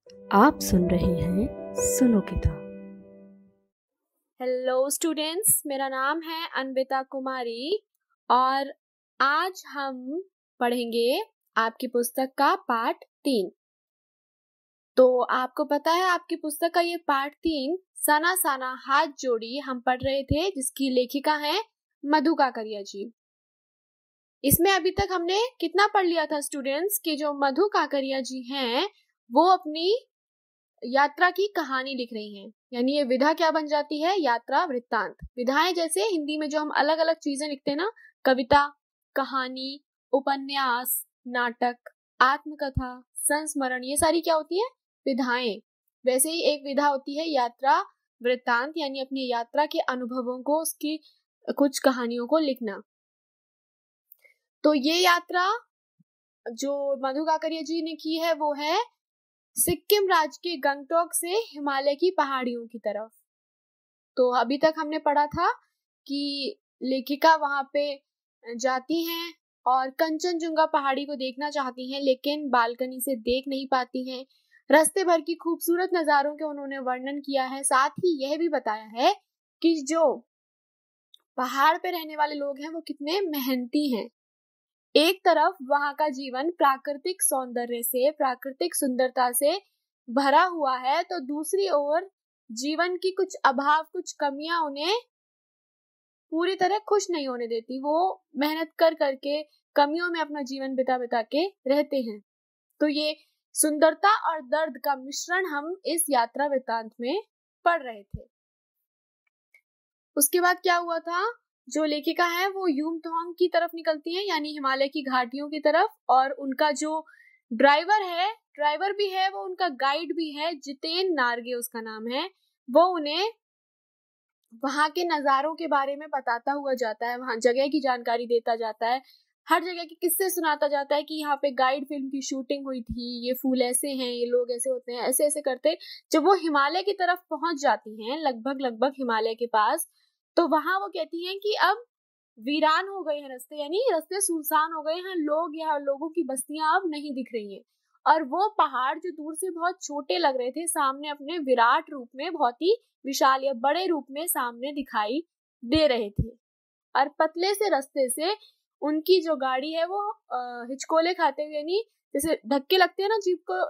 आप सुन रहे हैं सुनो किताब। हेलो स्टूडेंट्स, मेरा नाम है अन्विता कुमारी और आज हम पढ़ेंगे आपकी पुस्तक का पाठ 3। तो आपको पता है आपकी पुस्तक का ये पाठ 3 सना सना हाथ जोड़ी हम पढ़ रहे थे, जिसकी लेखिका है मधु काकरिया जी। इसमें अभी तक हमने कितना पढ़ लिया था स्टूडेंट्स कि जो मधु काकरिया जी हैं वो अपनी यात्रा की कहानी लिख रही हैं। यानी ये विधा क्या बन जाती है? यात्रा वृत्तांत। विधाएं जैसे हिंदी में जो हम अलग अलग चीजें लिखते हैं ना, कविता, कहानी, उपन्यास, नाटक, आत्मकथा, संस्मरण, ये सारी क्या होती है? विधाएं। वैसे ही एक विधा होती है यात्रा वृत्तांत, यानी अपनी यात्रा के अनुभवों को, उसकी कुछ कहानियों को लिखना। तो ये यात्रा जो मधु काकरिया जी ने की है वो है सिक्किम राज्य के गंगटोक से हिमालय की पहाड़ियों की तरफ। तो अभी तक हमने पढ़ा था कि लेखिका वहां पे जाती हैं और कंचनजुंगा पहाड़ी को देखना चाहती हैं, लेकिन बालकनी से देख नहीं पाती हैं। रास्ते भर की खूबसूरत नजारों के उन्होंने वर्णन किया है। साथ ही यह भी बताया है कि जो पहाड़ पे रहने वाले लोग हैं वो कितने मेहनती हैं। एक तरफ वहां का जीवन प्राकृतिक सौंदर्य से, प्राकृतिक सुंदरता से भरा हुआ है, तो दूसरी ओर जीवन की कुछ अभाव, कुछ कमियां उन्हें पूरी तरह खुश नहीं होने देती। वो मेहनत कर करके कमियों में अपना जीवन बिता बिता के रहते हैं। तो ये सुंदरता और दर्द का मिश्रण हम इस यात्रा वृत्तांत में पढ़ रहे थे। उसके बाद क्या हुआ था? जो लेखिका है वो युमथांग की तरफ निकलती है, यानी हिमालय की घाटियों की तरफ, और उनका जो ड्राइवर भी है, वो उनका गाइड भी है, जितेन नार्गे उसका नाम है। वो उन्हें वहां के नजारों के बारे में बताता हुआ जाता है, वहां जगह की जानकारी देता जाता है, हर जगह के किस्से सुनाता जाता है कि यहाँ पे गाइड फिल्म की शूटिंग हुई थी, ये फूल ऐसे हैं, ये लोग ऐसे होते हैं, ऐसे ऐसे करते। जब वो हिमालय की तरफ पहुंच जाती हैं, लगभग हिमालय के पास, तो वहां वो कहती हैं कि अब वीरान हो गए हैं रास्ते, यानी रास्ते सुनसान हो गए हैं, लोगों की बस्तियां अब नहीं दिख रही हैं। और वो पहाड़ जो दूर से बहुत छोटे लग रहे थे, सामने अपने विराट रूप में, बहुत ही विशाल या बड़े रूप में सामने दिखाई दे रहे थे। और पतले से रास्ते से उनकी जो गाड़ी है वो हिचकोले खाते हुए, यानी जैसे धक्के लगते हैं ना जीप को,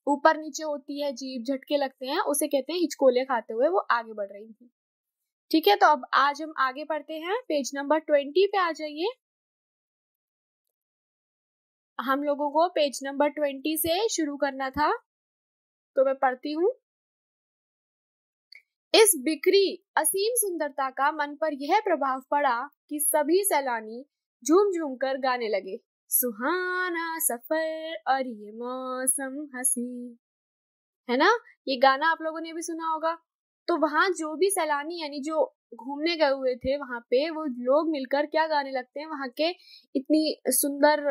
ऊपर नीचे होती है जीप, झटके लगते हैं, उसे कहते हैं हिचकोले खाते हुए वो आगे बढ़ रही थी। ठीक है, तो अब आज हम आगे पढ़ते हैं। पेज नंबर 20 पे आ जाइए। हम लोगों को पेज नंबर 20 से शुरू करना था, तो मैं पढ़ती हूँ। इस बिखरी असीम सुंदरता का मन पर यह प्रभाव पड़ा कि सभी सैलानी झूम झूम कर गाने लगे, सुहाना सफर और ये मौसम हसी। है ना? ये गाना आप लोगों ने भी सुना होगा। तो वहां जो भी सैलानी, यानी जो घूमने गए हुए थे वहां पे, वो लोग मिलकर क्या गाने लगते हैं? वहां के इतनी सुंदर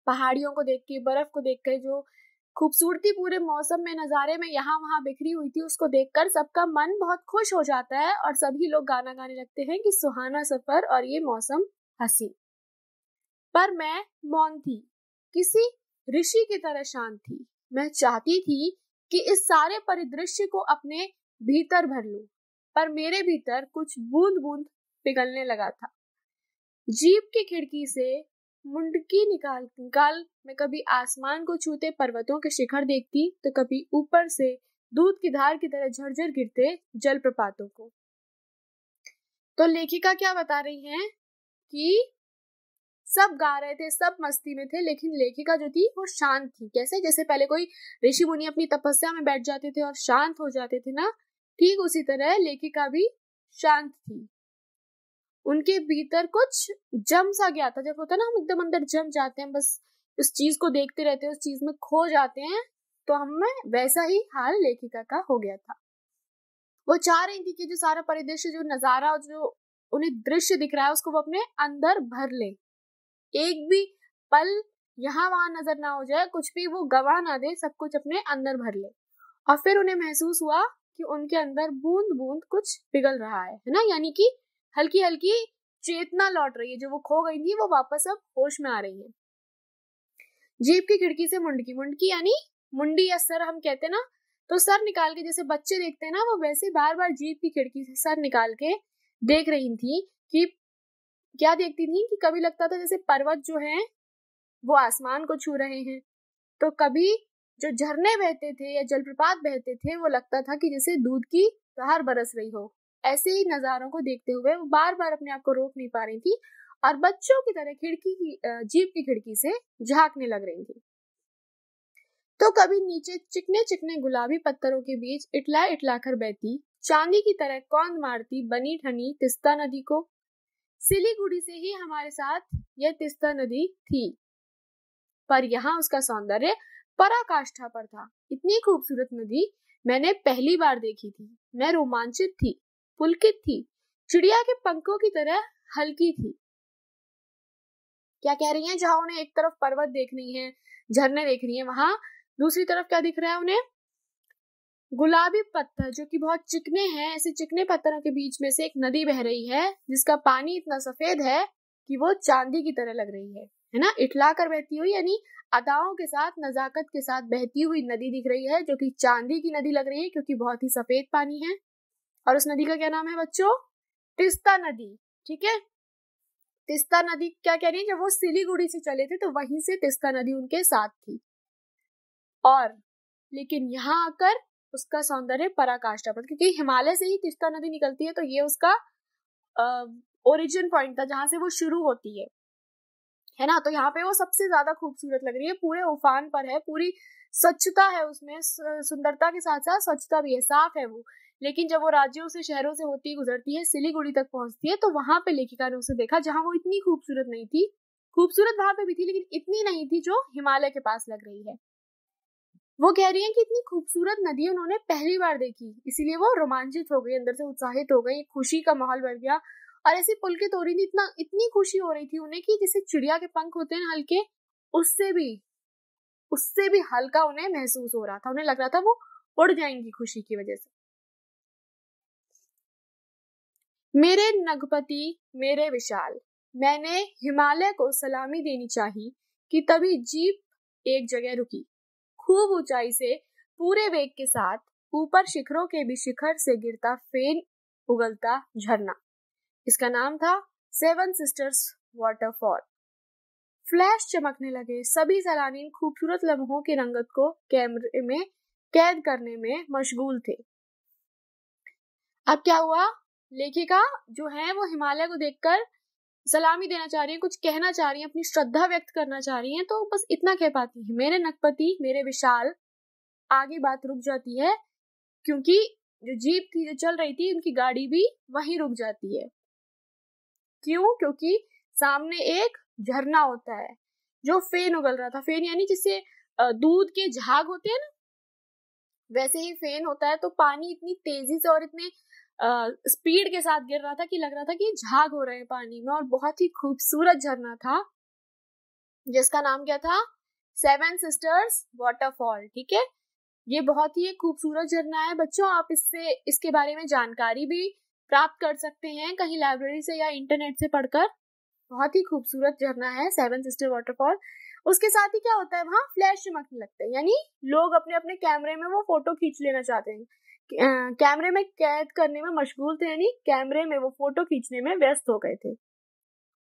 पहाड़ियों को देख के, बर्फ को देख कर, जो खूबसूरती पूरे मौसम में, नजारे में यहाँ वहां बिखरी हुई थी, उसको देखकर सबका मन बहुत खुश हो जाता है और सभी लोग गाना गाने लगते हैं कि सुहाना सफर और ये मौसम हसी। पर मैं मौन थी, किसी ऋषि की तरह शांत थी। मैं चाहती थी कि इस सारे परिदृश्य को अपने भीतर भर लूं, पर मेरे भीतर कुछ बूंद बूंद पिघलने लगा था। जीप की खिड़की से मुंडकी निकाल निकाल मैं कभी आसमान को छूते पर्वतों के शिखर देखती, तो कभी ऊपर से दूध की धार की तरह झरझर गिरते जलप्रपातों को। तो लेखिका क्या बता रही हैं कि सब गा रहे थे, सब मस्ती में थे, लेकिन लेखिका जो थी वो शांत थी। कैसे? जैसे पहले कोई ऋषि मुनि अपनी तपस्या में बैठ जाते थे और शांत हो जाते थे ना, ठीक उसी तरह लेखिका भी शांत थी। उनके भीतर कुछ जम सा गया था। जब होता है ना, हम एकदम अंदर जम जाते हैं, बस उस चीज को देखते रहते हैं, उस चीज में खो जाते हैं, तो हमें वैसा ही हाल लेखिका का हो गया था। वो चाह रही थी कि जो सारा परिदृश्य, जो नजारा और जो उन्हें दृश्य दिख रहा है, उसको वो अपने अंदर भर ले। एक भी पल यहाँ वहां नजर ना हो जाए, कुछ भी वो गवा ना दे, सब कुछ अपने अंदर भर ले। और फिर उन्हें महसूस हुआ कि उनके अंदर बूंद बूंद कुछ पिघल रहा है ना, यानी कि हल्की हल्की चेतना लौट रही है। जो वो खो गई थी वो वापस अब होश में आ रही है। जीभ की खिड़की से मुंडकी, मुंडकी यानी मुंडी या सर हम कहते ना, तो सर निकाल के जैसे बच्चे देखते हैं ना, वो वैसे बार बार जीभ की खिड़की से सर निकाल के देख रही थी कि क्या देखती थी कि कभी लगता था जैसे पर्वत जो है वो आसमान को छू रहे हैं, तो कभी जो झरने बहते थे या जलप्रपात बहते थे वो लगता था कि जैसे दूध की धार बरस रही हो। ऐसे ही नजारों को देखते हुए वो बार बार अपने आप को रोक नहीं पा रही थी और बच्चों की तरह खिड़की की जीभ की खिड़की से झांकने लग रही थी। तो कभी नीचे चिकने चिकने गुलाबी पत्थरों के बीच इटला इटला कर बहती चांदी की तरह कौंध मारती बनी ठनी तिस्ता नदी को। सिलीगुड़ी से ही हमारे साथ यह तिस्ता नदी थी, पर यहाँ उसका सौंदर्य पराकाष्ठा पर था। इतनी खूबसूरत नदी मैंने पहली बार देखी थी। मैं रोमांचित थी, पुलकित थी, चिड़िया के पंखों की तरह हल्की थी। क्या कह रही हैं? जहां उन्हें एक तरफ पर्वत देखनी है, झरने देख रही है, वहां दूसरी तरफ क्या दिख रहा है उन्हें? गुलाबी पत्थर जो कि बहुत चिकने हैं। ऐसे चिकने पत्थरों के बीच में से एक नदी बह रही है जिसका पानी इतना सफेद है कि वो चांदी की तरह लग रही है ना। इठला कर बहती हुई यानी अदाओं के साथ, नजाकत के साथ बहती हुई नदी दिख रही है जो कि चांदी की नदी लग रही है क्योंकि बहुत ही सफेद पानी है। और उस नदी का क्या नाम है बच्चों? तिस्ता नदी। ठीक है, तिस्ता नदी क्या कह रही है? जब वो सिलीगुड़ी से चले थे तो वहीं से तिस्ता नदी उनके साथ थी, और लेकिन यहाँ आकर उसका सौंदर्य पराकाष्ठा पर, क्योंकि हिमालय से ही तिस्ता नदी निकलती है तो ये उसका ओरिजिन पॉइंट था जहां से वो शुरू होती है ना। तो यहाँ पे वो सबसे ज्यादा खूबसूरत लग रही है, पूरे उफान पर है, पूरी स्वच्छता है उसमें, सुंदरता के साथ साथ स्वच्छता भी है, साफ है वो। लेकिन जब वो राज्यों से, शहरों से होती गुजरती है, सिलीगुड़ी तक पहुंचती है, तो वहां पे लेखिका ने उसे देखा जहां वो इतनी खूबसूरत नहीं थी। खूबसूरत वहां पे भी थी लेकिन इतनी नहीं थी जो हिमालय के पास लग रही है। वो कह रही है कि इतनी खूबसूरत नदी उन्होंने पहली बार देखी, इसीलिए वो रोमांचित हो गई, अंदर से उत्साहित हो गई, खुशी का माहौल बढ़ गया और ऐसी पुलकित हो रही थी, इतनी खुशी हो रही थी उन्हें कि जैसे चिड़िया के पंख होते हैं हल्के, उससे भी हल्का उन्हें महसूस हो रहा था। उन्हें लग रहा था वो उड़ जाएंगी खुशी की वजह से। मेरे नगपति मेरे विशाल, मैंने हिमालय को सलामी देनी चाहिए कि तभी जीप एक जगह रुकी। खूब ऊंचाई से पूरे वेग के साथ ऊपर शिखरों के भी शिखर से गिरता फेन उगलता झरना। इसका नाम था सेवन सिस्टर्स वाटरफॉल। फ्लैश चमकने लगे। सभी सैलानी खूबसूरत लम्हों की रंगत को कैमरे में कैद करने में मशगूल थे। अब क्या हुआ? लेखिका जो है वो हिमालय को देखकर सलामी देना चाह रही है, कुछ कहना चाह रही है, अपनी श्रद्धा व्यक्त करना चाह रही है, तो बस इतना कह पाती है, मेरे नगपति मेरे विशाल। आगे बात रुक जाती है क्योंकि जो जीप थी जो चल रही थी उनकी गाड़ी भी वहीं रुक जाती है। क्यों? क्योंकि सामने एक झरना होता है जो फेन उगल रहा था। फेन यानी जिससे दूध के झाग होते हैं ना, वैसे ही फेन होता है। तो पानी इतनी तेजी से और इतने स्पीड के साथ गिर रहा था कि लग रहा था कि झाग हो रहे हैं पानी में, और बहुत ही खूबसूरत झरना था जिसका नाम क्या था? Seven sisters waterfall. ठीक है, ये बहुत ही एक खूबसूरत झरना है बच्चों। आप इसके बारे में जानकारी भी प्राप्त कर सकते हैं कहीं लाइब्रेरी से या इंटरनेट से पढ़कर। बहुत ही खूबसूरत झरना है सेवन सिस्टर वाटरफॉल। उसके साथ ही क्या होता है, वहां फ्लैश चमकने लगते हैं, यानी लोग अपने अपने कैमरे में वो फोटो खींच लेना चाहते हैं, कैमरे में कैद करने में मशगूल थे, यानी कैमरे में वो फोटो खींचने में व्यस्त हो गए थे।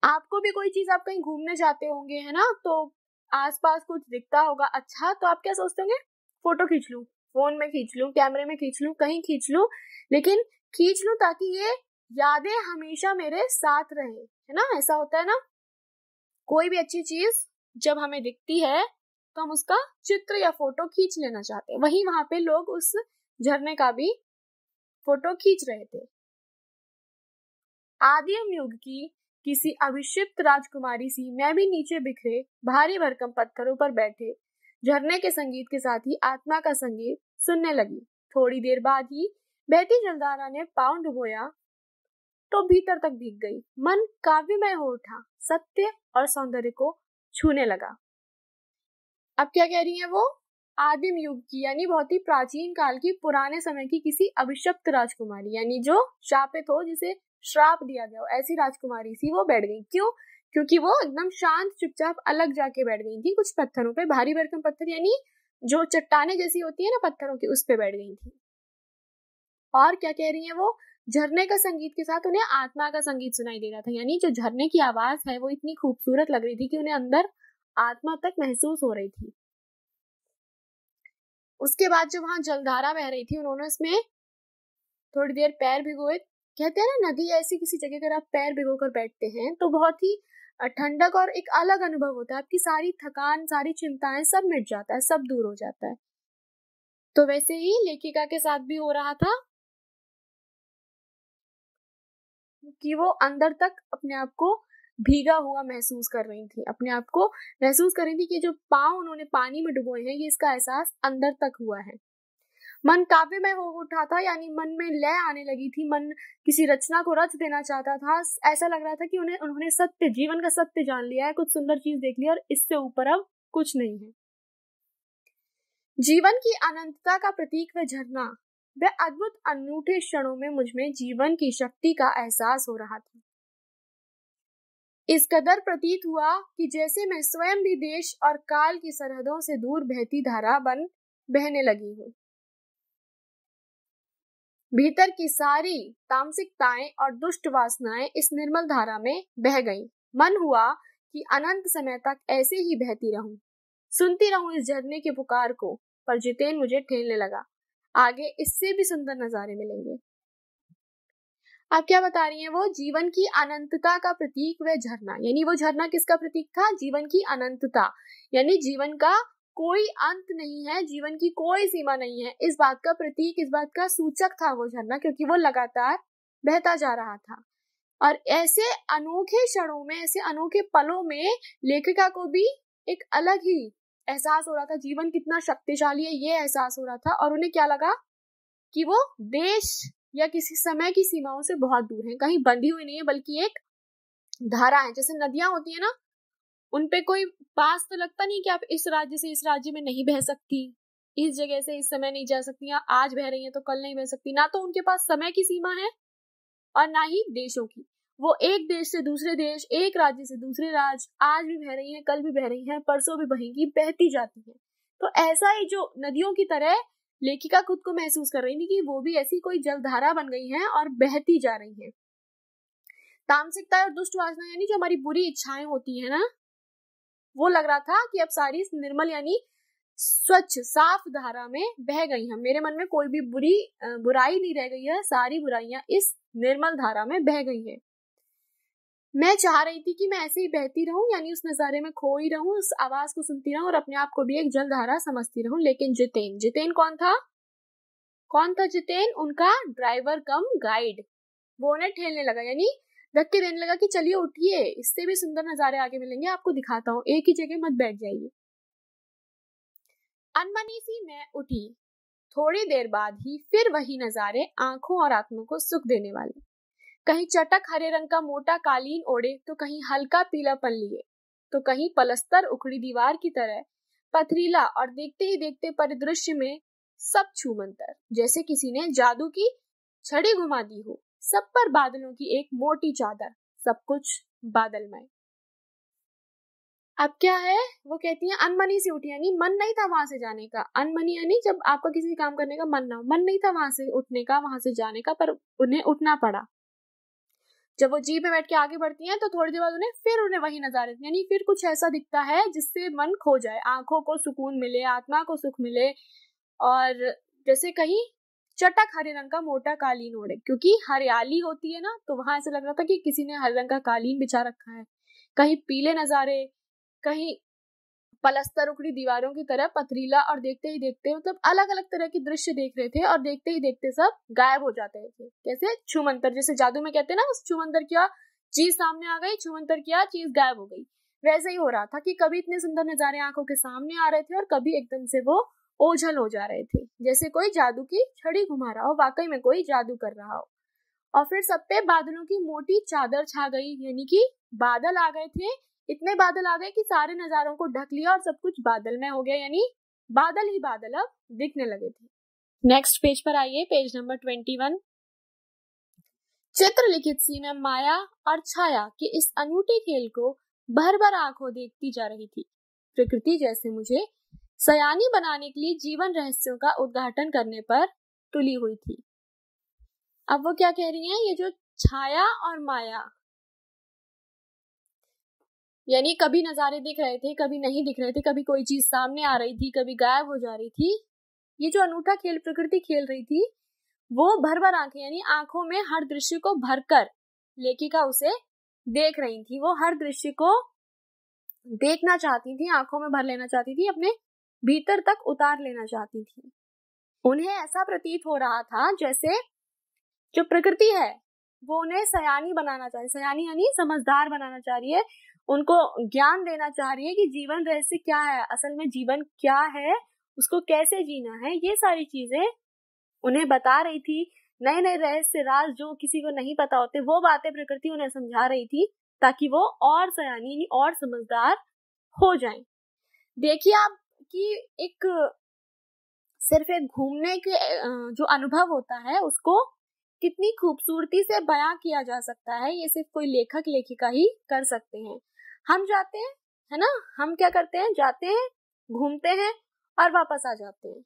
आपको भी कोई चीज, आप कहीं घूमने जाते होंगे है ना, तो आसपास कुछ दिखता होगा अच्छा, तो आप क्या सोचते होंगे? फोटो खींच लूं, फोन में खींच लूं, कैमरे में खींच लूं, कहीं खींच लूं, लेकिन खींच लूं ताकि ये यादें हमेशा मेरे साथ रहे, है ना। ऐसा होता है ना, कोई भी अच्छी चीज जब हमें दिखती है तो हम उसका चित्र या फोटो खींच लेना चाहते हैं। वहीं वहां पे लोग उस झरने का भी फोटो खींच रहे थे। आदिम युग की किसी अभिषिक्त राजकुमारी सी मैं भी नीचे बिखरे भारी भरकम पत्थरों पर बैठे झरने के संगीत के साथ ही आत्मा का संगीत सुनने लगी। थोड़ी देर बाद ही बैठी जलदारा ने पाँव डुबोया तो भीतर तक भीग गई। मन काव्यमय हो उठा, सत्य और सौंदर्य को छूने लगा। अब क्या कह रही है वो? आदिम युग की यानी बहुत ही प्राचीन काल की, पुराने समय की किसी अभिशप्त राजकुमारी, यानी जो शापित हो, जिसे श्राप दिया गया हो, ऐसी राजकुमारी सी वो बैठ गई। क्यों? क्योंकि वो एकदम शांत चुपचाप अलग जाके बैठ गई थी कुछ पत्थरों पे, भारी भरकम पत्थर यानी जो चट्टाने जैसी होती है ना पत्थरों की, उस पे बैठ गई थी। और क्या कह रही है वो, झरने का संगीत के साथ उन्हें आत्मा का संगीत सुनाई दे रहा था, यानी जो झरने की आवाज है वो इतनी खूबसूरत लग रही थी कि उन्हें अंदर आत्मा तक महसूस हो रही थी। उसके बाद जो वहां जलधारा बह रही थी, उन्होंने उसमें थोड़ी देर पैर भिगोए। कहते हैं ना, नदी ऐसी किसी जगह अगर आप पैर भिगोकर बैठते हैं तो बहुत ही ठंडक और एक अलग अनुभव होता है, आपकी सारी थकान, सारी चिंताएं सब मिट जाता है, सब दूर हो जाता है। तो वैसे ही लेखिका के साथ भी हो रहा था कि वो अंदर तक अपने आप को भीगा हुआ महसूस कर रही थी, अपने आप को महसूस कर रही थी कि जो पांव उन्होंने पानी में डुबोए हैं, ये इसका एहसास अंदर तक हुआ है। मन काव्यमय हो उठा था, यानी मन में लय आने लगी थी, मन किसी रचना को रच देना चाहता था। ऐसा लग रहा था कि उन्होंने सत्य, जीवन का सत्य जान लिया है, कुछ सुंदर चीज देख लिया और इससे ऊपर अब कुछ नहीं है। जीवन की अनंतता का प्रतीक वह झरना, वह अद्भुत अनूठे क्षणों में मुझ में जीवन की शक्ति का एहसास हो रहा था। इस कदर प्रतीत हुआ कि जैसे मैं स्वयं भी देश और काल की सरहदों से दूर बहती धारा बन बहने लगी हूँ। भीतर की सारी तामसिकताएं और दुष्ट वासनाएं इस निर्मल धारा में बह गईं। मन हुआ कि अनंत समय तक ऐसे ही बहती रहूं, सुनती रहूं इस झरने के पुकार को। पर जितेन मुझे ठेलने लगा, आगे इससे भी सुंदर नजारे मिलेंगे। आप क्या बता रही हैं वो, जीवन की अनंतता का प्रतीक वह झरना, यानी वो झरना किसका प्रतीक था, जीवन की अनंतता, यानी जीवन का कोई अंत नहीं है, जीवन की कोई सीमा नहीं है, इस बात का प्रतीक, इस बात का सूचक था वो झरना, क्योंकि वो लगातार बहता जा रहा था। और ऐसे अनोखे क्षणों में, ऐसे अनोखे पलों में लेखिका को भी एक अलग ही एहसास हो रहा था, जीवन कितना शक्तिशाली है ये एहसास हो रहा था। और उन्हें क्या लगा कि वो देश या किसी समय की सीमाओं से बहुत दूर है, कहीं बंधी हुई नहीं है, बल्कि एक धारा है। जैसे नदियां होती है ना, उनपे कोई पास तो लगता नहीं कि आप इस राज्य से इस राज्य में नहीं बह सकती, इस जगह से इस समय नहीं जा सकती, या आज बह रही है तो कल नहीं बह सकती। ना तो उनके पास समय की सीमा है और ना ही देशों की। वो एक देश से दूसरे देश, एक राज्य से दूसरे राज्य, आज भी बह रही है, कल भी बह रही है, परसों भी बहेंगी, बहती जाती है। तो ऐसा ही जो नदियों की तरह लेखिका खुद को महसूस कर रही थी कि वो भी ऐसी कोई जलधारा बन गई है और बहती जा रही है। तामसिकता और दुष्ट वासना, यानी जो हमारी बुरी इच्छाएं होती है ना, वो लग रहा था कि अब सारी निर्मल यानी स्वच्छ साफ धारा में बह गई हैं। मेरे मन में कोई भी बुराई नहीं रह गई है, सारी बुराइयां इस निर्मल धारा में बह गई हैं। मैं चाह रही थी कि मैं ऐसे ही बहती रहूं, यानी उस नजारे में खोई रहूं, उस आवाज को सुनती रहूं और अपने आप को भी एक जलधारा समझती रहूं। लेकिन जितेन कौन था? जितेन? उनका ड्राइवर कम गाइड। वो उन्हें ठेलने लगा, यानी धक्के देने लगा कि चलिए उठिए, इससे भी सुंदर नजारे आगे मिलेंगे, आपको दिखाता हूँ, एक ही जगह मत बैठ जाइए। अनमनी सी मैं उठी। थोड़ी देर बाद ही फिर वही नजारे, आंखों और आत्मा को सुख देने वाले। कहीं चटक हरे रंग का मोटा कालीन ओढ़े तो कहीं हल्का पीलापन लिए, तो कहीं पलस्तर उखड़ी दीवार की तरह पथरीला, और देखते ही देखते परिदृश्य में सब छूमंतर, जैसे किसी ने जादू की छड़ी घुमा दी हो। सब पर बादलों की एक मोटी चादर, सब कुछ बादलमय। अब क्या है, वो कहती है अनमनी से उठी, यानी मन नहीं था वहां से जाने का। अनमनी यानी जब आपका किसी काम करने का मन ना हो, मन नहीं था वहां से उठने का, वहां से जाने का, पर उन्हें उठना पड़ा। जब वो जीप में बैठ के आगे बढ़ती हैं तो थोड़ी देर बाद उन्हें वही नजारे, यानी फिर कुछ ऐसा दिखता है जिससे मन खो जाए, आंखों को सुकून मिले, आत्मा को सुख मिले। और जैसे कहीं चटक हरे रंग का मोटा कालीन ओढ़े, क्योंकि हरियाली होती है ना, तो वहां ऐसा लग रहा था कि किसी ने हरे रंग का कालीन बिछा रखा है। कहीं पीले नजारे, कहीं पलस्तर उखड़ी दीवारों की तरह पथरीला, और देखते ही देखते मतलब अलग अलग तरह के दृश्य देख रहे थे, और देखते ही देखते सब गायब हो जाते थे। कैसे छुमंतर, जैसे जादू में कहते हैं ना, उस छुमंतर किया चीज सामने आ गई, छुमंतर किया चीज गायब हो गई। वैसे ही हो रहा था कि कभी इतने सुंदर नजारे आंखों के सामने आ रहे थे और कभी एकदम से वो ओझल हो जा रहे थे, जैसे कोई जादू की छड़ी घुमा रहा हो, वाकई में कोई जादू कर रहा हो। और फिर सब पे बादलों की मोटी चादर छा गई, यानी कि बादल आ गए थे, इतने बादल आ गए कि सारे नजारों को ढक लिया और सब कुछ बादल में हो गया, यानी बादल ही बादल अब दिखने लगे थे। नेक्स्ट पेज पर आइए, पेज नंबर 21। चित्र लिखित सी में माया और छाया के इस अनूठे खेल को भर भर आंखों देखती जा रही थी। प्रकृति जैसे मुझे सयानी बनाने के लिए जीवन रहस्यों का उद्घाटन करने पर तुली हुई थी। अब वो क्या कह रही हैं, ये जो छाया और माया, यानी कभी नजारे दिख रहे थे, कभी नहीं दिख रहे थे, कभी कोई चीज सामने आ रही थी, कभी गायब हो जा रही थी। ये जो अनूठा खेल प्रकृति खेल रही थी, वो भर भर आंखें, यानी आंखों में हर दृश्य को भरकर लेखिका उसे देख रही थी। वो हर दृश्य को देखना चाहती थी, आंखों में भर लेना चाहती थी, अपने भीतर तक उतार लेना चाहती थी। उन्हें ऐसा प्रतीत हो रहा था जैसे जो प्रकृति है वो उन्हें सयानी बनाना चाह रही, सयानी यानी समझदार बनाना चाह रही है, उनको ज्ञान देना चाह रही है कि जीवन रहस्य क्या है, असल में जीवन क्या है, उसको कैसे जीना है, ये सारी चीजें उन्हें बता रही थी। नए नए रहस्य राज जो किसी को नहीं पता होते, वो बातें प्रकृति उन्हें समझा रही थी ताकि वो और सयानी और समझदार हो जाएं। देखिए आप कि एक सिर्फ एक घूमने के जो अनुभव होता है उसको कितनी खूबसूरती से बयां किया जा सकता है, ये सिर्फ कोई लेखक लेखिका ही कर सकते हैं। हम जाते हैं, है ना, हम क्या करते हैं, जाते हैं, घूमते हैं और वापस आ जाते हैं।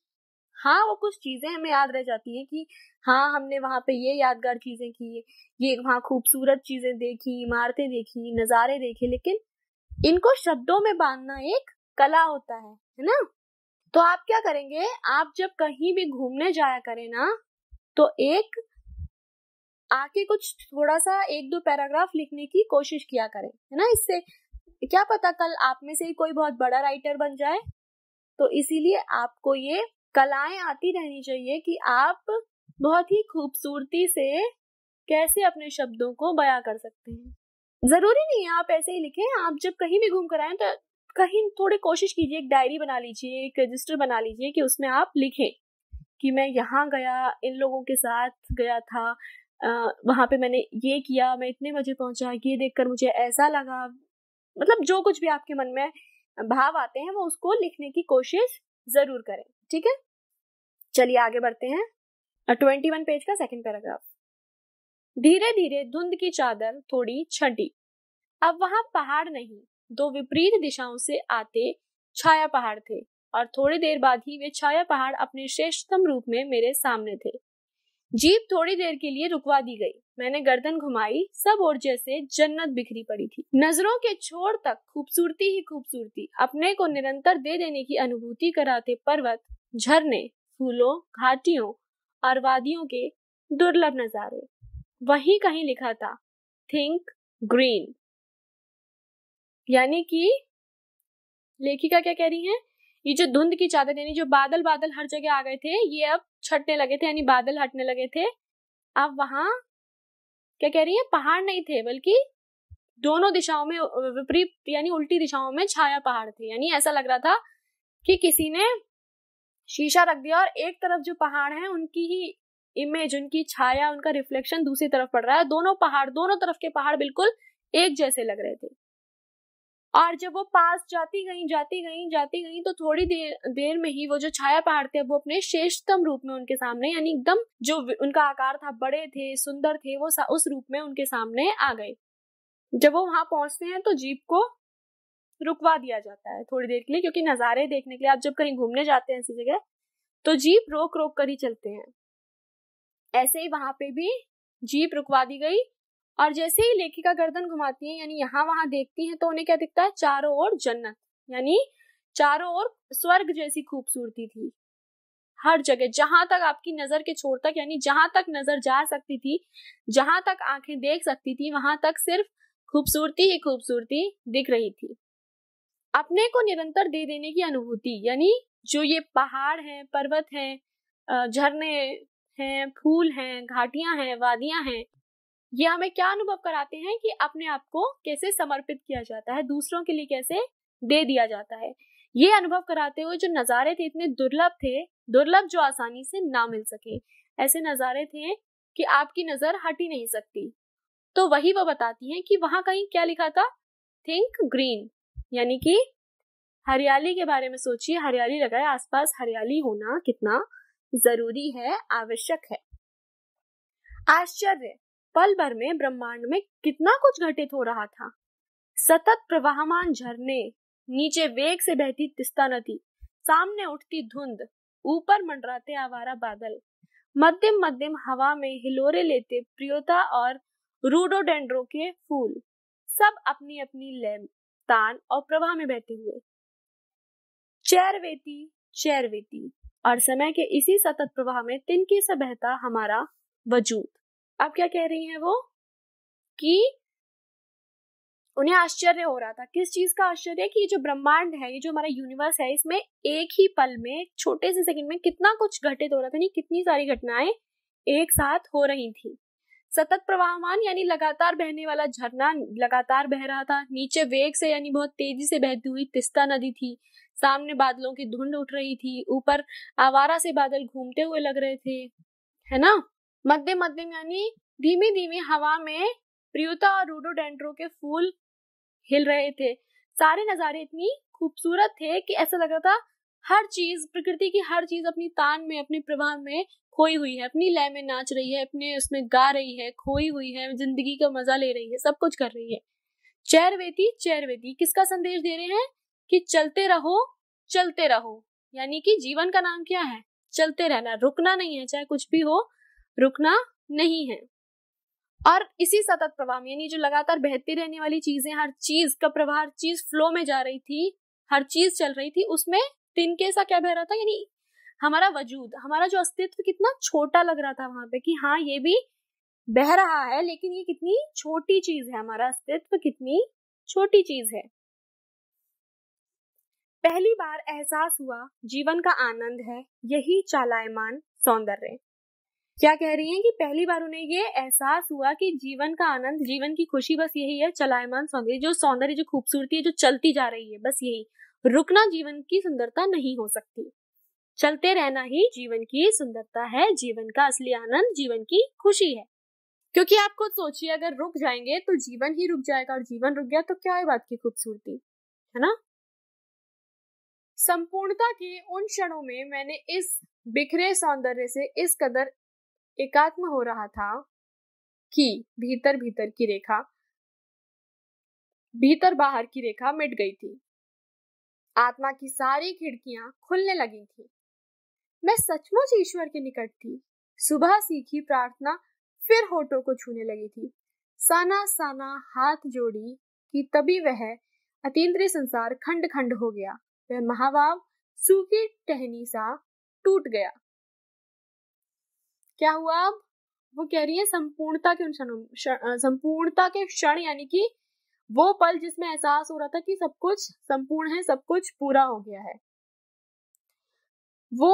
हाँ, वो कुछ चीजें हमें याद रह जाती हैं कि हाँ हमने वहां पे ये यादगार चीजें की, ये वहां खूबसूरत चीजें देखी, इमारतें देखी, नजारे देखे, लेकिन इनको शब्दों में बांधना एक कला होता है ना। तो आप क्या करेंगे, आप जब कहीं भी घूमने जाया करें ना, तो एक आके कुछ थोड़ा सा 1-2 पैराग्राफ लिखने की कोशिश किया करें, है ना। इससे क्या पता कल आप में से ही कोई बहुत बड़ा राइटर बन जाए। तो इसीलिए आपको ये कलाएं आती रहनी चाहिए कि आप बहुत ही खूबसूरती से कैसे अपने शब्दों को बयां कर सकते हैं। जरूरी नहीं है आप ऐसे ही लिखें, आप जब कहीं भी घूम कर आए तो कहीं थोड़ी कोशिश कीजिए, एक डायरी बना लीजिए, एक रजिस्टर बना लीजिए कि उसमें आप लिखें कि मैं यहाँ गया, इन लोगों के साथ गया था, वहां पे मैंने ये किया, मैं इतने बजे पहुंचा, ये देखकर मुझे ऐसा लगा। मतलब जो कुछ भी आपके मन में भाव आते हैं वो उसको लिखने की कोशिश जरूर करें, ठीक है। चलिए आगे बढ़ते हैं। 21 पेज का सेकंड पैराग्राफ। धीरे धीरे धुंध की चादर थोड़ी छंटी। अब वहां पहाड़ नहीं, 2 विपरीत दिशाओं से आते छाया पहाड़ थे, और थोड़ी देर बाद ही वे छाया पहाड़ अपने श्रेष्ठतम रूप में मेरे सामने थे। जीप थोड़ी देर के लिए रुकवा दी गई। मैंने गर्दन घुमाई, सब ओर जैसे जन्नत बिखरी पड़ी थी। नजरों के छोर तक खूबसूरती ही खूबसूरती, अपने को निरंतर दे देने की अनुभूति कराते पर्वत, झरने, फूलों, घाटियों और वादियों के दुर्लभ नजारे। वहीं कहीं लिखा था थिंक ग्रीन, यानी कि लेखिका क्या कह रही है, ये जो धुंध की चादर, यानी जो बादल बादल हर जगह आ गए थे, ये अब छटने लगे थे, यानी बादल हटने लगे थे। अब वहां क्या कह रही है, पहाड़ नहीं थे, बल्कि दोनों दिशाओं में विपरीत यानी उल्टी दिशाओं में छाया पहाड़ थे। यानी ऐसा लग रहा था कि किसी ने शीशा रख दिया और एक तरफ जो पहाड़ है उनकी ही इमेज, उनकी छाया, उनका रिफ्लेक्शन दूसरी तरफ पड़ रहा है। दोनों तरफ के पहाड़ बिल्कुल एक जैसे लग रहे थे। और जब वो पास जाती गई तो थोड़ी देर में ही वो जो छाया पहाड़ थे वो अपने श्रेष्ठतम रूप में उनके सामने, यानी एकदम जो उनका आकार था, बड़े थे, सुंदर थे, वो उस रूप में उनके सामने आ गए। जब वो वहां पहुंचते हैं तो जीप को रुकवा दिया जाता है थोड़ी देर के लिए, क्योंकि नजारे देखने के लिए आप जब कहीं घूमने जाते हैं ऐसी जगह तो जीप रोक रोक कर ही चलते हैं। ऐसे ही वहां पे भी जीप रुकवा दी गई, और जैसे ही लेखिका गर्दन घुमाती है, यानी यहाँ वहां देखती हैं, तो उन्हें क्या दिखता है, चारों ओर जन्नत, यानी चारों ओर स्वर्ग जैसी खूबसूरती थी। हर जगह जहां तक आपकी नजर के छोर तक, यानी जहां तक नजर जा सकती थी, जहां तक आंखें देख सकती थी, वहां तक सिर्फ खूबसूरती ही खूबसूरती दिख रही थी। अपने को निरंतर दे देने की अनुभूति, यानी जो ये पहाड़ हैं, पर्वत हैं, झरने हैं, फूल हैं, घाटियां हैं, वादियां हैं, ये हमें क्या अनुभव कराते हैं कि अपने आप को कैसे समर्पित किया जाता है, दूसरों के लिए कैसे दे दिया जाता है। ये अनुभव कराते हुए जो नजारे थे इतने दुर्लभ जो आसानी से ना मिल सके, ऐसे नजारे थे कि आपकी नजर हट ही नहीं सकती। तो वही वो बताती हैं कि वहां कहीं क्या लिखा था, थिंक ग्रीन, यानी कि हरियाली के बारे में सोचिए, हरियाली लगाए, आसपास हरियाली होना कितना जरूरी है, आवश्यक है। आश्चर्य, पल भर में ब्रह्मांड में कितना कुछ घटित हो रहा था। सतत प्रवाहमान झरने, नीचे वेग से बहती तिस्ता नदी, सामने उठती धुंध, ऊपर मंडराते आवारा बादल, मध्यम मध्यम हवा में हिलोरे लेते प्रियोता और रूडोडेंड्रो के फूल, सब अपनी अपनी लय, तान और प्रवाह में बहते हुए। चैरवेती चैरवेती, और समय के इसी सतत प्रवाह में तिनके से बहता हमारा वजूद। अब क्या कह रही हैं वो कि उन्हें आश्चर्य हो रहा था। किस चीज का आश्चर्य? कि ये जो ब्रह्मांड है, ये जो हमारा यूनिवर्स है, इसमें एक ही पल में, छोटे से सेकंड में कितना कुछ घटित हो रहा था, नहीं कितनी सारी घटनाएं एक साथ हो रही थी। सतत प्रवाहमान यानी लगातार बहने वाला झरना लगातार बह रहा था। नीचे वेग से यानी बहुत तेजी से बहती हुई तिस्ता नदी थी। सामने बादलों की धुंध उठ रही थी। ऊपर आवारा से बादल घूमते हुए लग रहे थे, है ना। मध्यम मध्यम यानी धीमी धीमी हवा में प्रियुता और रोडोडेंड्रो के फूल हिल रहे थे। सारे नजारे इतनी खूबसूरत थे कि ऐसा लग रहा था हर चीज, प्रकृति की हर चीज अपनी तान में, अपने प्रवाह में खोई हुई है, अपनी लय में नाच रही है, अपने उसमें गा रही है, खोई हुई है, जिंदगी का मजा ले रही है, सब कुछ कर रही है। चैरवेती चैरवेती किसका संदेश दे रहे हैं? कि चलते रहो चलते रहो, यानी कि जीवन का नाम क्या है? चलते रहना, रुकना नहीं है। चाहे कुछ भी हो, रुकना नहीं है। और इसी सतत प्रवाह में, यानी जो लगातार बहती रहने वाली चीजें, हर चीज का प्रवाह, हर चीज फ्लो में जा रही थी, हर चीज चल रही थी, उसमें तिनके सा क्या बह रहा था, यानी हमारा वजूद, हमारा जो अस्तित्व कितना छोटा लग रहा था वहां पे, कि हाँ ये भी बह रहा है लेकिन ये कितनी छोटी चीज है, हमारा अस्तित्व कितनी छोटी चीज है। पहली बार एहसास हुआ जीवन का आनंद है यही चालायमान सौंदर्य। क्या कह रही हैं? कि पहली बार उन्हें ये एहसास हुआ कि जीवन का आनंद, जीवन की खुशी बस यही है, चलायमान सौंदर्य, जो सौंदर्य, जो खूबसूरती है, जो चलती जा रही है, बस यही। रुकना जीवन की सुंदरता नहीं हो सकती। चलते रहना ही जीवन की सुंदरता है, जीवन का असली आनंद, जीवन की खुशी है। क्योंकि आप खुद सोचिए, अगर रुक जाएंगे तो जीवन ही रुक जाएगा, और जीवन रुक गया तो क्या है बात की खूबसूरती, है ना। संपूर्णता के उन क्षणों में मैंने इस बिखरे सौंदर्य से इस कदर एकात्म हो रहा था कि भीतर भीतर की रेखा, भीतर बाहर की रेखा मिट गई थी। आत्मा की सारी खिड़कियां खुलने लगी थी। मैं सचमुच ईश्वर के निकट थी। सुबह सीखी प्रार्थना फिर होठों को छूने लगी थी। साना साना हाथ जोड़ी कि तभी वह अतीन्द्रिय संसार खंड खंड हो गया। वह महाभाव सूखी टहनी सा टूट गया। क्या हुआ अब? वो कह रही है संपूर्णता के संपूर्णता के क्षण, यानी कि वो पल जिसमें एहसास हो रहा था कि सब कुछ संपूर्ण है, सब कुछ पूरा हो गया है। वो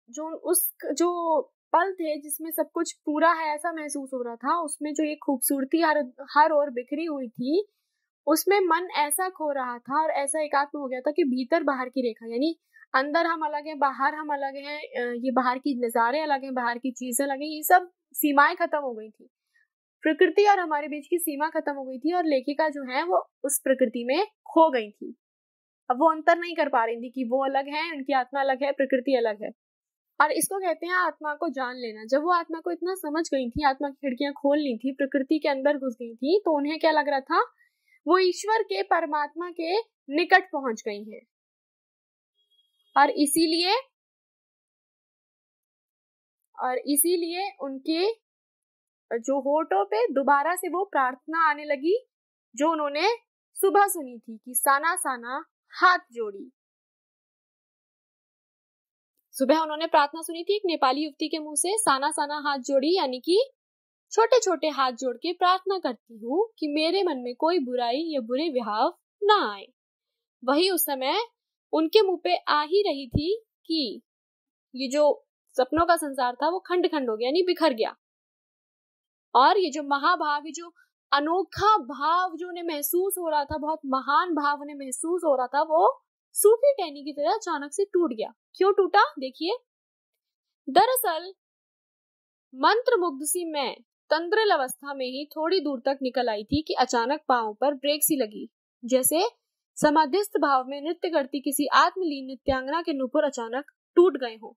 जो पल थे जिसमें सब कुछ पूरा है ऐसा महसूस हो रहा था, उसमें जो ये खूबसूरती हर ओर बिखरी हुई थी, उसमें मन ऐसा खो रहा था और ऐसा एकात्म हो गया था कि भीतर बाहर की रेखा, यानी अंदर हम अलग हैं, बाहर हम अलग हैं, ये बाहर की नजारे अलग हैं, बाहर की चीजें अलग हैं, ये सब सीमाएं खत्म हो गई थी। प्रकृति और हमारे बीच की सीमा खत्म हो गई थी और लेखिका जो है वो उस प्रकृति में खो गई थी। अब वो अंतर नहीं कर पा रही थी कि वो अलग है, उनकी आत्मा अलग है, प्रकृति अलग है। और इसको कहते हैं आत्मा को जान लेना। जब वो आत्मा को इतना समझ गई थी, आत्मा की खिड़कियां खोल ली थी, प्रकृति के अंदर घुस गई थी, तो उन्हें क्या लग रहा था? वो ईश्वर के, परमात्मा के निकट पहुंच गई हैं। और इसीलिए उनके जो होठों पे दोबारा से वो प्रार्थना आने लगी जो उन्होंने सुबह सुनी थी, कि साना साना हाथ जोड़ी। सुबह उन्होंने प्रार्थना सुनी थी एक नेपाली युवती के मुंह से, साना साना हाथ जोड़ी, यानी कि छोटे छोटे हाथ जोड़ के प्रार्थना करती हूँ कि मेरे मन में कोई बुराई या बुरे विहाव ना आए। वही उस समय उनके मुंह पे आ ही रही थी कि ये जो सपनों का संसार था वो खंड खंड हो गया, यानी बिखर गया। और ये जो महाभाव, ये जो अनोखा भाव जो उन्हें महसूस हो रहा था, बहुत महान भाव उन्हें महसूस हो रहा था, वो सूखी टहनी की तरह अचानक से टूट गया। क्यों टूटा? देखिए, दरअसल मंत्र मुग्ध सी मैं तंद्रिल अवस्था में ही थोड़ी दूर तक निकल आई थी कि अचानक पांव पर ब्रेक सी लगी, जैसे समाधिस्थ भाव में नृत्य करती किसी आत्मलीन नृत्यांगना के नुपुर अचानक टूट गए हों।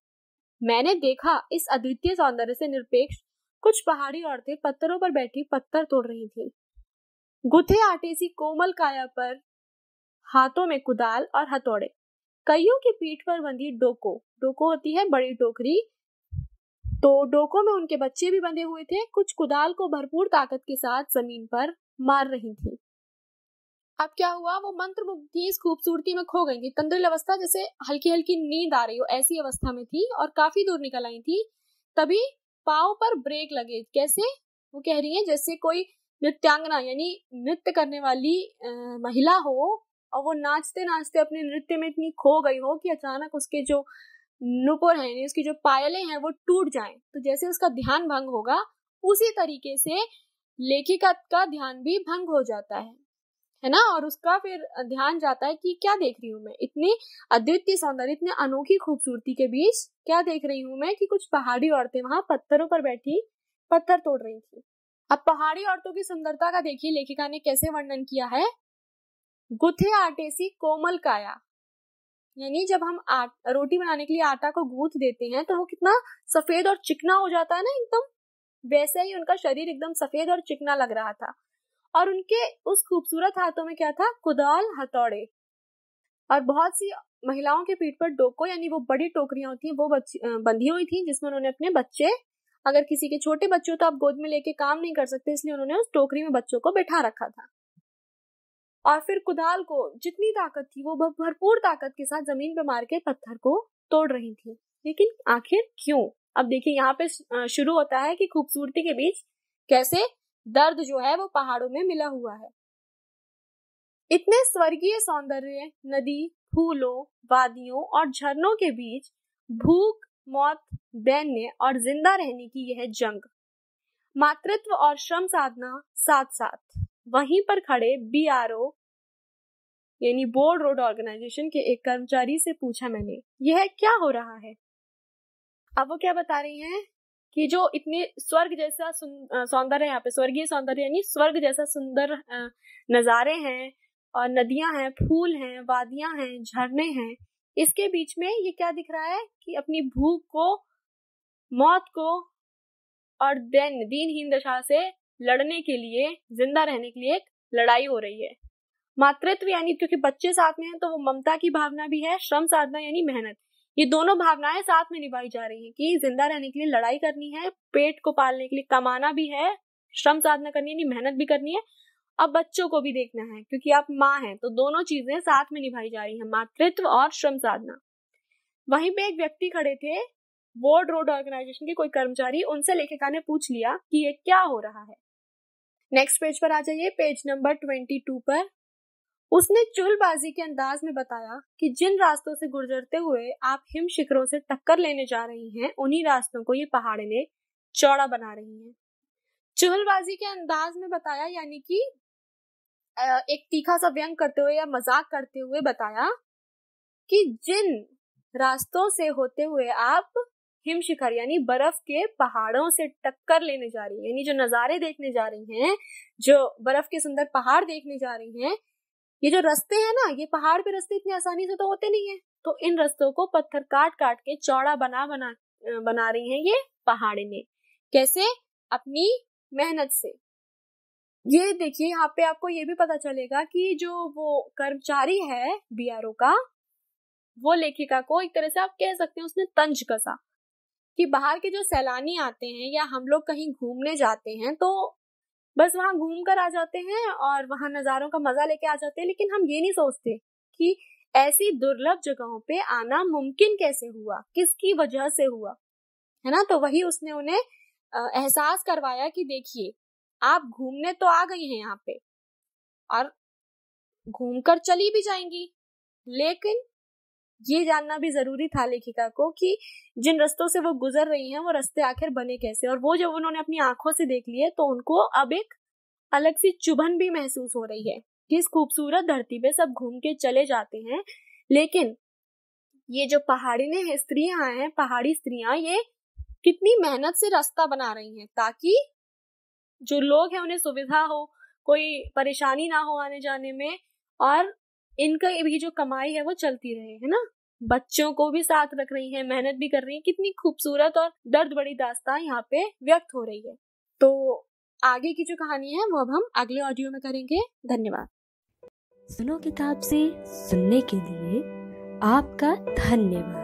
मैंने देखा इस अद्वितीय सौंदर्य से निरपेक्ष कुछ पहाड़ी औरतें पत्थरों पर बैठी पत्थर तोड़ रही थी। गुथे आटे सी कोमल काया पर हाथों में कुदाल और हथौड़े, कईयों की पीठ पर बंधी डोको, डोको होती है बड़ी टोकरी, तो डोको में उनके बच्चे भी बंधे हुए थे। कुछ कुदाल को भरपूर ताकत के साथ जमीन पर मार रही थी। अब क्या हुआ, वो मंत्रमुग्ध थी, इस खूबसूरती में खो गई थी। तंद्रिल अवस्था, जैसे हल्की हल्की नींद आ रही हो ऐसी अवस्था में थी और काफी दूर निकल आई थी। तभी पाँव पर ब्रेक लगे। कैसे? वो कह रही है जैसे कोई नृत्यांगना यानी नृत्य करने वाली महिला हो और वो नाचते नाचते अपने नृत्य में इतनी खो गई हो कि अचानक उसके जो नुपुर है यानी उसकी जो पायलें हैं वो टूट जाएं। तो जैसे उसका ध्यान भंग होगा उसी तरीके से लेखिका का ध्यान भी भंग हो जाता है ना, और उसका फिर ध्यान जाता है कि क्या देख रही हूँ मैं, इतनी अद्वितीय सौंदर्य, इतनी अनोखी खूबसूरती के बीच क्या देख रही हूँ मैं कि कुछ पहाड़ी औरतें वहां पत्थरों पर बैठी पत्थर तोड़ रही थी। अब पहाड़ी औरतों की सुंदरता का देखिए लेखिका ने कैसे वर्णन किया है। गुथे आटे सी कोमल काया, यानी जब हम रोटी बनाने के लिए आटा को गूंथ देते हैं तो वो कितना सफेद और चिकना हो जाता है ना, एकदम वैसे ही उनका शरीर एकदम सफेद और चिकना लग रहा था। और उनके उस खूबसूरत हाथों में क्या था? कुदाल, हथौड़े। और बहुत सी महिलाओं के पीठ पर डोको यानी वो बड़ी टोकरियां होती हैं वो बंधी हुई थी, जिसमें उन्होंने अपने बच्चे, अगर किसी के छोटे बच्चे हो तो आप गोद में लेके काम नहीं कर सकते, इसलिए उन्होंने उस टोकरी में बच्चों को बैठा रखा था। और फिर कुदाल को जितनी ताकत थी वो भरपूर ताकत के साथ जमीन पे मार के पत्थर को तोड़ रही थी। लेकिन आखिर क्यों? अब देखिए यहाँ पे शुरू होता है कि खूबसूरती के बीच कैसे दर्द जो है वो पहाड़ों में मिला हुआ है। इतने स्वर्गीय सौंदर्य, नदी, फूलों, वादियों और झरनों के बीच भूख, मौत, दैन्य और जिंदा रहने की यह जंग, मातृत्व और श्रम साधना साथ साथ। वहीं पर खड़े BRO यानी बोर्ड रोड ऑर्गेनाइजेशन के एक कर्मचारी से पूछा मैंने, यह क्या हो रहा है? अब वो क्या बता रही हैं कि जो इतने स्वर्ग जैसा सौंदर्य, यहाँ पे स्वर्गीय सौंदर्य यानी स्वर्ग जैसा सुंदर नजारे हैं और नदियां हैं, फूल हैं, वादियां हैं, झरने हैं, इसके बीच में ये क्या दिख रहा है कि अपनी भूख को, मौत को और दीनहीन दशा से लड़ने के लिए, जिंदा रहने के लिए एक लड़ाई हो रही है। मातृत्व यानी क्योंकि बच्चे साथ में हैं तो वो ममता की भावना भी है, श्रम साधना यानी मेहनत, ये दोनों भावनाएं साथ में निभाई जा रही हैं कि जिंदा रहने के लिए लड़ाई करनी है, पेट को पालने के लिए कमाना भी है, श्रम साधना करनी है, मेहनत भी करनी है, अब बच्चों को भी देखना है क्योंकि आप माँ हैं, तो दोनों चीजें साथ में निभाई जा रही हैं, मातृत्व और श्रम साधना। वहीं पे एक व्यक्ति खड़े थे, बोर्ड रोड ऑर्गेनाइजेशन के कोई कर्मचारी, उनसे लेखिका ने पूछ लिया कि ये क्या हो रहा है। नेक्स्ट पेज पर आ जाइए, पेज नंबर 22 पर। उसने चुलबाजी के अंदाज में बताया कि जिन रास्तों से गुजरते हुए आप हिम शिखरों से टक्कर लेने जा रही हैं, उन्हीं रास्तों को ये पहाड़ें चौड़ा बना रही हैं। चुलबाजी के अंदाज में बताया यानी कि एक तीखा सा व्यंग करते हुए या मजाक करते हुए बताया कि जिन रास्तों से होते हुए आप हिम शिखर यानी बर्फ के पहाड़ों से टक्कर लेने जा रही है, यानी जो नजारे देखने जा रही हैं, जो बर्फ के सुंदर पहाड़ देखने जा रही हैं, ये जो रास्ते हैं ना, ये पहाड़ पे रास्ते इतनी आसानी से तो होते नहीं है, तो इन रास्तों को पत्थर काट काट के चौड़ा बना रही हैं ये पहाड़ें। कैसे? अपनी मेहनत से। ये देखिए यहाँ पे आपको ये भी पता चलेगा कि जो वो कर्मचारी है BRO का, वो लेखिका को एक तरह से आप कह सकते हैं उसने तंज कसा कि बाहर के जो सैलानी आते हैं या हम लोग कहीं घूमने जाते हैं तो बस वहां घूम कर आ जाते हैं और वहां नजारों का मजा लेके आ जाते हैं, लेकिन हम ये नहीं सोचते कि ऐसी दुर्लभ जगहों पे आना मुमकिन कैसे हुआ, किसकी वजह से हुआ, है ना। तो वही उसने उन्हें एहसास करवाया कि देखिए आप घूमने तो आ गई हैं यहाँ पे और घूमकर चली भी जाएंगी, लेकिन ये जानना भी जरूरी था लेखिका को कि जिन रास्तों से वो गुजर रही हैं वो रास्ते आखिर बने कैसे। और वो जब उन्होंने अपनी आंखों से देख लिए तो उनको अब एक अलग सी चुभन भी महसूस हो रही है कि इस खूबसूरत धरती पे सब घूम के चले जाते हैं, लेकिन ये जो पहाड़ी स्त्रियां हैं, पहाड़ी स्त्रियां, ये कितनी मेहनत से रास्ता बना रही हैं ताकि जो लोग हैं उन्हें सुविधा हो, कोई परेशानी ना हो आने जाने में, और इनका भी जो कमाई है वो चलती रहे, है ना। बच्चों को भी साथ रख रही है, मेहनत भी कर रही है। कितनी खूबसूरत और दर्द बड़ी दास्तान यहाँ पे व्यक्त हो रही है। तो आगे की जो कहानी है वो अब हम अगले ऑडियो में करेंगे। धन्यवाद। सुनो किताब से सुनने के लिए आपका धन्यवाद।